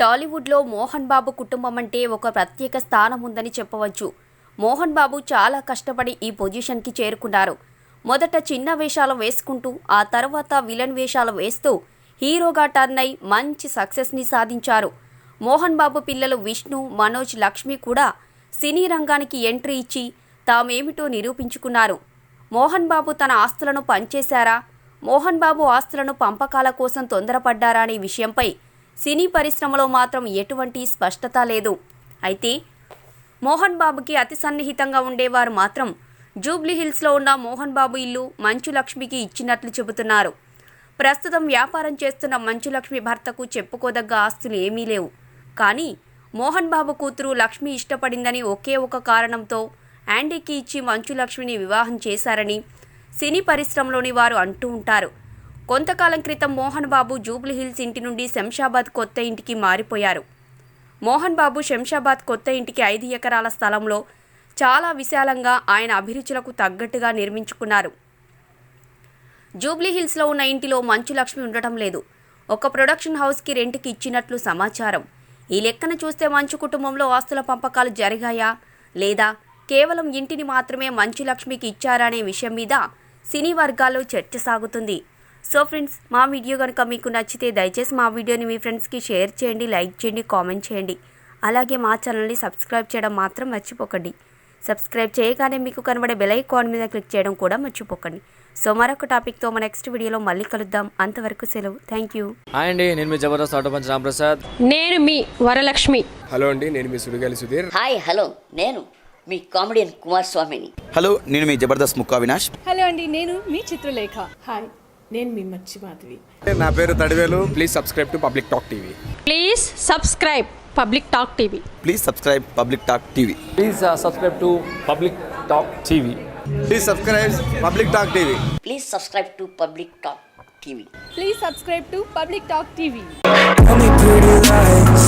టాలీవుడ్లో మోహన్ బాబు కుటుంబం అంటే ఒక ప్రత్యేక స్థానం ఉందని చెప్పవచ్చు. మోహన్ బాబు చాలా కష్టపడి ఈ పొజిషన్కి చేరుకున్నారు. మొదట చిన్న వేషాలు వేసుకుంటూ ఆ తర్వాత విలన్ వేషాలు వేస్తూ హీరోగా టర్న్ అయి మంచి సక్సెస్ని సాధించారు. మోహన్ బాబు పిల్లలు విష్ణు, మనోజ్, లక్ష్మి కూడా సినీ రంగానికి ఎంట్రీ ఇచ్చి తామేమిటో నిరూపించుకున్నారు. మోహన్ బాబు తన ఆస్తులను పంచేశారా, మోహన్ బాబు ఆస్తులను పంపకాల కోసం తొందరపడ్డారా అనే విషయంపై సినీ పరిశ్రమలో మాత్రం ఎటువంటి స్పష్టత లేదు. అయితే మోహన్ బాబుకి అతి సన్నిహితంగా ఉండేవారు మాత్రం జూబ్లీహిల్స్లో ఉన్న మోహన్ బాబు ఇల్లు మంచు లక్ష్మికి ఇచ్చినట్లు చెబుతున్నారు. ప్రస్తుతం వ్యాపారం చేస్తున్న మంచు లక్ష్మి భర్తకు చెప్పుకోదగ్గ ఆస్తులు ఏమీ లేవు. కానీ మోహన్ బాబు కూతురు లక్ష్మి ఇష్టపడిందని ఒకే ఒక కారణంతో యాండీకి ఇచ్చి మంచు లక్ష్మిని వివాహం చేశారని సినీ పరిశ్రమలోని వారు అంటూ ఉంటారు. కొంతకాలం క్రితం మోహన్ బాబు జూబ్లీహిల్స్ ఇంటి నుండి శంషాబాద్ కొత్త ఇంటికి మారిపోయారు. మోహన్ బాబు శంషాబాద్ కొత్త ఇంటికి 5 ఎకరాల స్థలంలో చాలా విశాలంగా ఆయన అభిరుచులకు తగ్గట్టుగా నిర్మించుకున్నారు. జూబ్లీహిల్స్లో ఉన్న ఇంటిలో మంచు లక్ష్మి ఉండటం లేదు. ఒక ప్రొడక్షన్ హౌస్కి రెంట్కి ఇచ్చినట్లు సమాచారం. ఈ లెక్కన చూస్తే మంచు కుటుంబంలో ఆస్తుల పంపకాలు జరిగాయా లేదా కేవలం ఇంటిని మాత్రమే మంచు లక్ష్మికి ఇచ్చారా అనే విషయం మీద సినీ వర్గాల్లో చర్చ సాగుతుంది. సో ఫ్రెండ్స్, మా వీడియో కనుక మీకు నచ్చితే దయచేసి మా వీడియోని మీ ఫ్రెండ్స్కి షేర్ చేయండి, లైక్ చేయండి, కామెంట్ చేయండి. అలాగే మా ఛానల్ని సబ్స్క్రైబ్ చేయడం మాత్రం మర్చిపోకండి. సబ్స్క్రైబ్ చేయగానే మీకు కనబడే బెల్ ఐకాన్ మీద క్లిక్ చేయడం కూడా మర్చిపోకండి. సో మరొక టాపిక్తో మన నెక్స్ట్ వీడియోలో మళ్ళీ కలుద్దాం. అంతవరకు సెలవు. Thank you. హాయ్ అండి, నేను మీ జబర్దస్త్ ఆటో పంచ్ రాంప్రసాద్. నేను మీ వరలక్ష్మి. హలో అండి, నేను మీ సుడిగాలి సుధీర్. హాయ్ హలో, నేను మీ కామెడియన్ కుమార్ స్వామిని. హలో, నేను మీ జబర్దస్త్ ముక్కా వినాష్. హలో అండి, నేను మీ చిత్రలేఖ. హాయ్, నేను మీ మచ్చి మాధవి. నా పేరు Thadivelu. Please subscribe to public talk TV. Please subscribe public talk TV. Please subscribe public talk TV. Please subscribe to public talk TV. Please subscribe public talk TV. Please subscribe to public talk TV. Please subscribe to public talk TV. Tell me pretty lies,